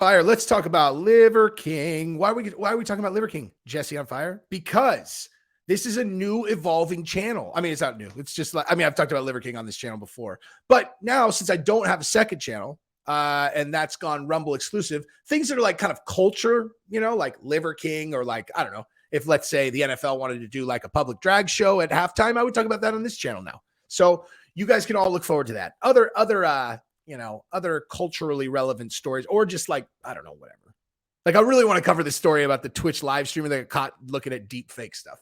Fire. Let's talk about Liver King. Why are we talking about Liver King? Jesse on fire? Because this is a new evolving channel. I mean, it's not new. It's just like, I mean, I've talked about Liver King on this channel before, but now since I don't have a second channel, and that's gone Rumble exclusive, things that are like kind of culture, you know, like Liver King, or like, I don't know, if let's say the NFL wanted to do like a public drag show at halftime, I would talk about that on this channel now. So you guys can all look forward to that. Other culturally relevant stories, or just like, I don't know, whatever. Like, I really want to cover this story about the Twitch live streamer that got caught looking at deep fake stuff.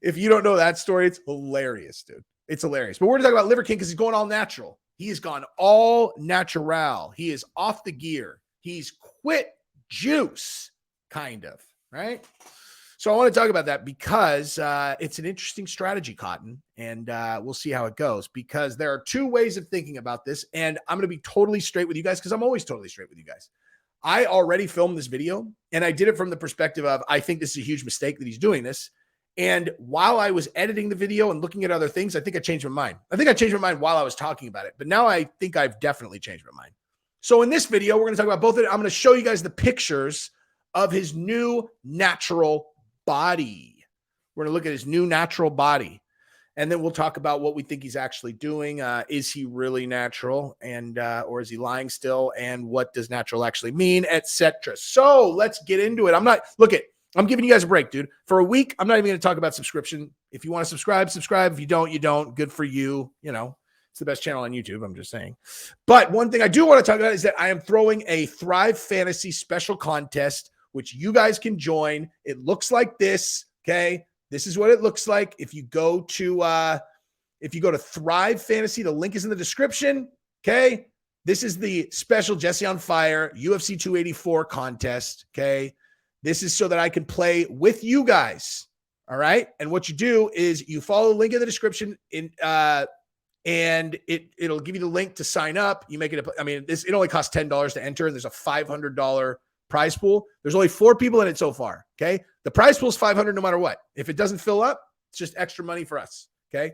If you don't know that story, it's hilarious, dude. It's hilarious. But we're going to talk about Liver King because he's going all natural. He has gone all natural. He is off the gear. He's quit juice, kind of, right? So I want to talk about that because it's an interesting strategy, Cotton, and we'll see how it goes, because there are two ways of thinking about this, and I'm going to be totally straight with you guys because I'm always totally straight with you guys. I already filmed this video, and I did it from the perspective of, I think this is a huge mistake that he's doing this. And while I was editing the video and looking at other things, I think I changed my mind. I think I changed my mind while I was talking about it, but now I think I've definitely changed my mind. So in this video, we're going to talk about both of it. I'm going to show you guys the pictures of his new natural body. We're going to look at his new natural body, and then we'll talk about what we think he's actually doing. Is he really natural, and or is he lying still? And what does natural actually mean, etc. So let's get into it. I'm giving you guys a break, dude. For a week, I'm not even going to talk about subscription. If you want to subscribe, subscribe. If you don't, you don't. Good for you. You know, it's the best channel on YouTube. I'm just saying. But one thing I do want to talk about is that I am throwing a Thrive Fantasy special contest, which you guys can join. It looks like this. Okay. This is what it looks like. If you go to Thrive Fantasy, the link is in the description. Okay. This is the special Jesse on Fire UFC 284 contest. Okay. This is so that I can play with you guys. All right. And what you do is you follow the link in the description and it'll give you the link to sign up. You make it. It only costs $10 to enter. There's a $500 prize pool. There's only 4 people in it so far. Okay. The prize pool is $500 no matter what. If it doesn't fill up, it's just extra money for us. Okay.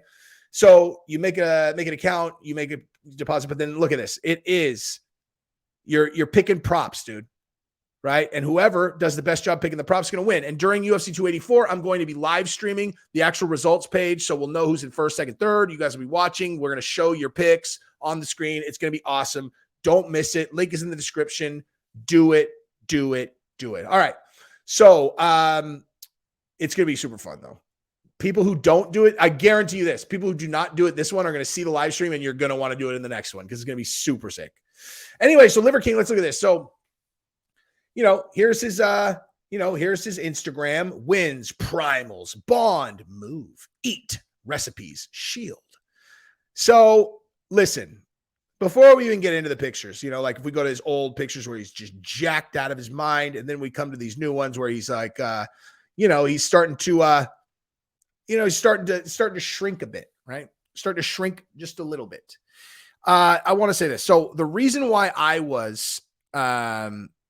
So you make an account, you make a deposit, but then look at this. It is you're picking props, dude. Right? And whoever does the best job picking the props is going to win. And during UFC 284, I'm going to be live streaming the actual results page. So we'll know who's in first, second, third. You guys will be watching. We're going to show your picks on the screen. It's going to be awesome. Don't miss it. Link is in the description. Do it. Do it. Do it. All right. So it's going to be super fun, though. People who don't do it, I guarantee you this. People who do not do it this one are going to see the live stream, and you're going to want to do it in the next one because it's going to be super sick. Anyway, so Liver King, let's look at this. So, here's his Instagram: wins, primals, bond, move, eat, recipes, shield. So listen, before we even get into the pictures, like if we go to his old pictures where he's just jacked out of his mind, and then we come to these new ones where he's like, he's starting to shrink a bit, right? Starting to shrink just a little bit. I want to say this. So the reason why I was,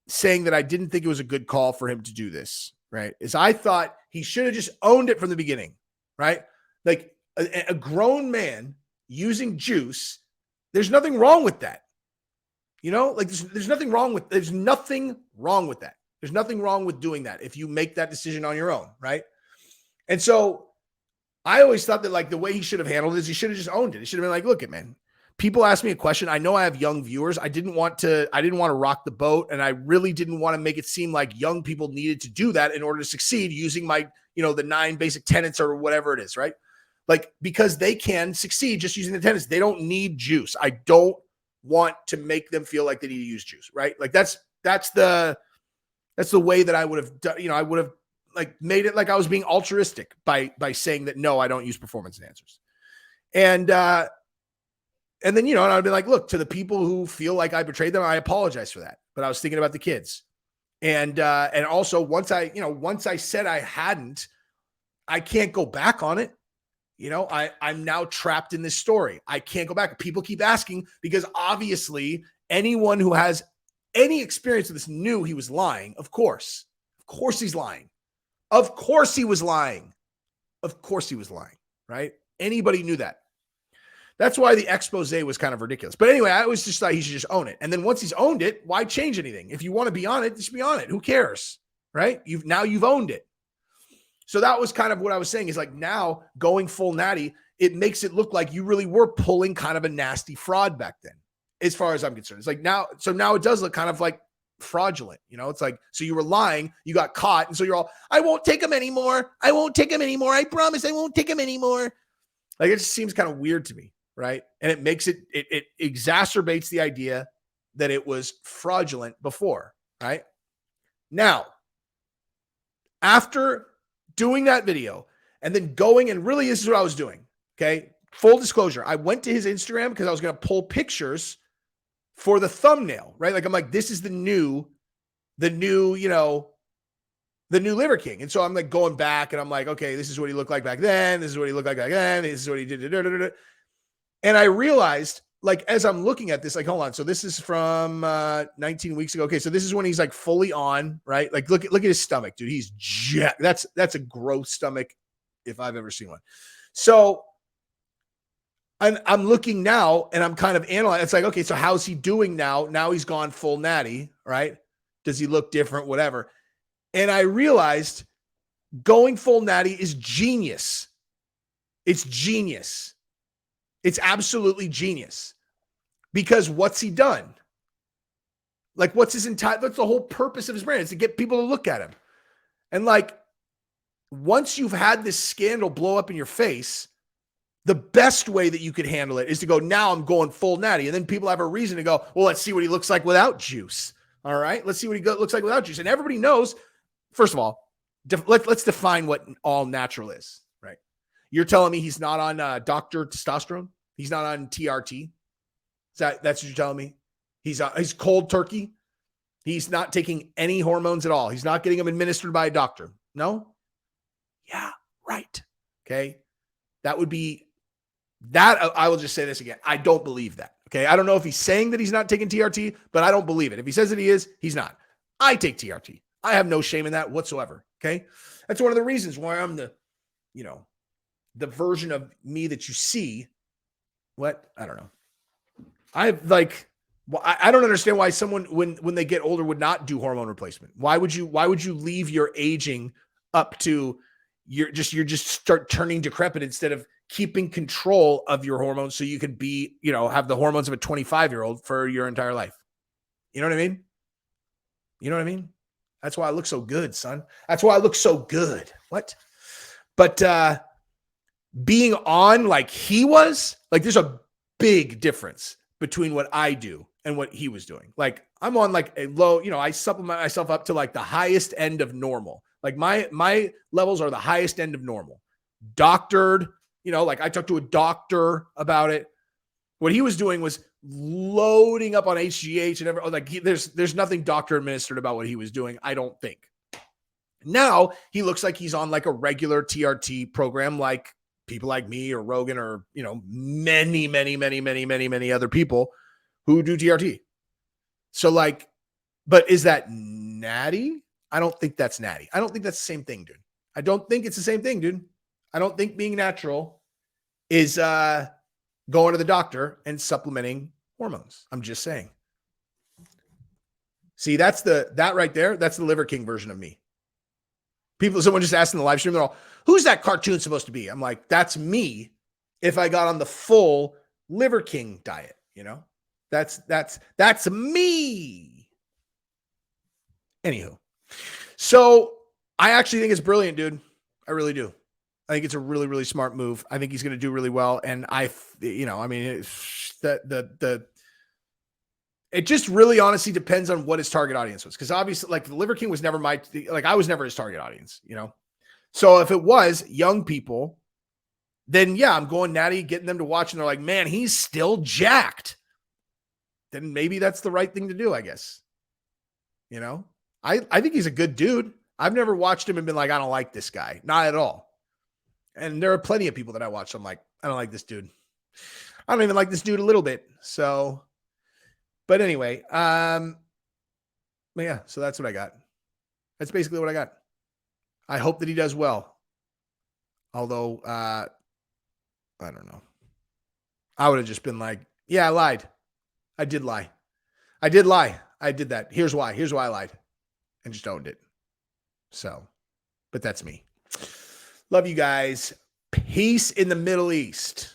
saying that I didn't think it was a good call for him to do this, right, is I thought he should have just owned it from the beginning, right? Like a grown man using juice, there's nothing wrong with that. Like there's nothing wrong with that. There's nothing wrong with doing that if you make that decision on your own, right? And so I always thought that like the way he should have handled it is he should have just owned it. He should have been like, look it, man. People ask me a question. I know I have young viewers. I didn't want to rock the boat. And I really didn't want to make it seem like young people needed to do that in order to succeed using my, the 9 basic tenets or whatever it is, right? Like, because they can succeed just using the tenets. They don't need juice. I don't want to make them feel like they need to use juice, right? Like that's the way that I would have done, I would have like made it like I was being altruistic by saying that, no, I don't use performance enhancers. And then, and I'd be like, look, to the people who feel like I betrayed them, I apologize for that. But I was thinking about the kids. And also once I said I hadn't, I can't go back on it. I'm now trapped in this story. I can't go back. People keep asking because obviously anyone who has any experience with this knew he was lying. Of course he's lying. Of course he was lying. Right? Anybody knew that. That's why the expose was kind of ridiculous. But anyway, I always just thought he should just own it. And then once he's owned it, why change anything? If you want to be on it, just be on it. Who cares? Right? You've owned it. So that was kind of what I was saying, is like, now going full natty, it makes it look like you really were pulling kind of a nasty fraud back then, as far as I'm concerned. It's like now it does look kind of like fraudulent. It's like, so you were lying, you got caught. And so you're all, I won't take him anymore. I won't take him anymore. I promise I won't take him anymore. Like, it just seems kind of weird to me. Right. And it makes it exacerbates the idea that it was fraudulent before. Right now, after doing that video and then going, and really this is what I was doing. Okay. Full disclosure. I went to his Instagram because I was going to pull pictures for the thumbnail, right? Like, I'm like, this is the new Liver King. And so I'm like going back and I'm like, okay, this is what he looked like back then. This is what he looked like back then. This is what he did. And I realized, like, as I'm looking at this, like, hold on. So this is from 19 weeks ago. Okay. So this is when he's like fully on, right? Like, look at his stomach, dude. He's jacked. That's a gross stomach if I've ever seen one. So I'm looking now and I'm kind of analyzing. It's like, okay, so how's he doing now? Now he's gone full natty, right? Does he look different? Whatever. And I realized going full natty is genius. It's genius. It's absolutely genius. Because what's he done? Like, that's the whole purpose of his brand, is to get people to look at him. And like, once you've had this scandal blow up in your face, the best way that you could handle it is to go, now I'm going full natty. And then people have a reason to go, well, let's see what he looks like without juice. All right. Let's see what he looks like without juice. And everybody knows, first of all, let's define what all natural is, right? You're telling me he's not on Dr. Testosterone? He's not on TRT? That's what you're telling me? He's cold turkey. He's not taking any hormones at all. He's not getting them administered by a doctor. No? Yeah, right. Okay. That would be that. I will just say this again. I don't believe that. Okay. I don't know if he's saying that he's not taking TRT, but I don't believe it. If he says that he is, he's not. I take TRT. I have no shame in that whatsoever. Okay. That's one of the reasons why I'm the version of me that you see. What? I don't know. I don't understand why someone, when they get older, would not do hormone replacement. Why would you leave your aging up to you're just start turning decrepit instead of keeping control of your hormones so you could be, have the hormones of a 25-year-old for your entire life. You know what I mean? That's why I look so good, son. That's why I look so good. What? But being on like he was, like, there's a big difference between what I do and what he was doing. Like, I'm on like a low, I supplement myself up to like the highest end of normal. Like my levels are the highest end of normal. Doctored, like I talked to a doctor about it. What he was doing was loading up on HGH and everything. Like there's nothing doctor administered about what he was doing, I don't think. Now he looks like he's on like a regular TRT program, like people like me or Rogan or, many, many, many, many, many, many other people who do TRT. So like, but is that natty? I don't think that's natty. I don't think that's the same thing, dude. I don't think it's the same thing, dude. I don't think being natural is going to the doctor and supplementing hormones. I'm just saying. See, that right there. That's the Liver King version of me. Someone just asked in the live stream, they're all, who's that cartoon supposed to be? I'm like, that's me if I got on the full Liver King diet, that's me. Anywho. So I actually think it's brilliant, dude. I really do. I think it's a really, really smart move. I think he's going to do really well. And it just really honestly depends on what his target audience was. Cause obviously like the Liver King was never I was never his target audience, So if it was young people, then yeah, I'm going natty, getting them to watch. And they're like, man, he's still jacked. Then maybe that's the right thing to do, I guess. I think he's a good dude. I've never watched him and been like, I don't like this guy. Not at all. And there are plenty of people that I watch. I'm like, I don't like this dude. I don't even like this dude a little bit. So, but anyway, but yeah, so that's what I got. That's basically what I got. I hope that he does well. Although, I don't know. I would have just been like, yeah, I lied. I did lie. I did lie. I did that. Here's why. Here's why I lied. And just owned it. So, but that's me. Love you guys. Peace in the Middle East.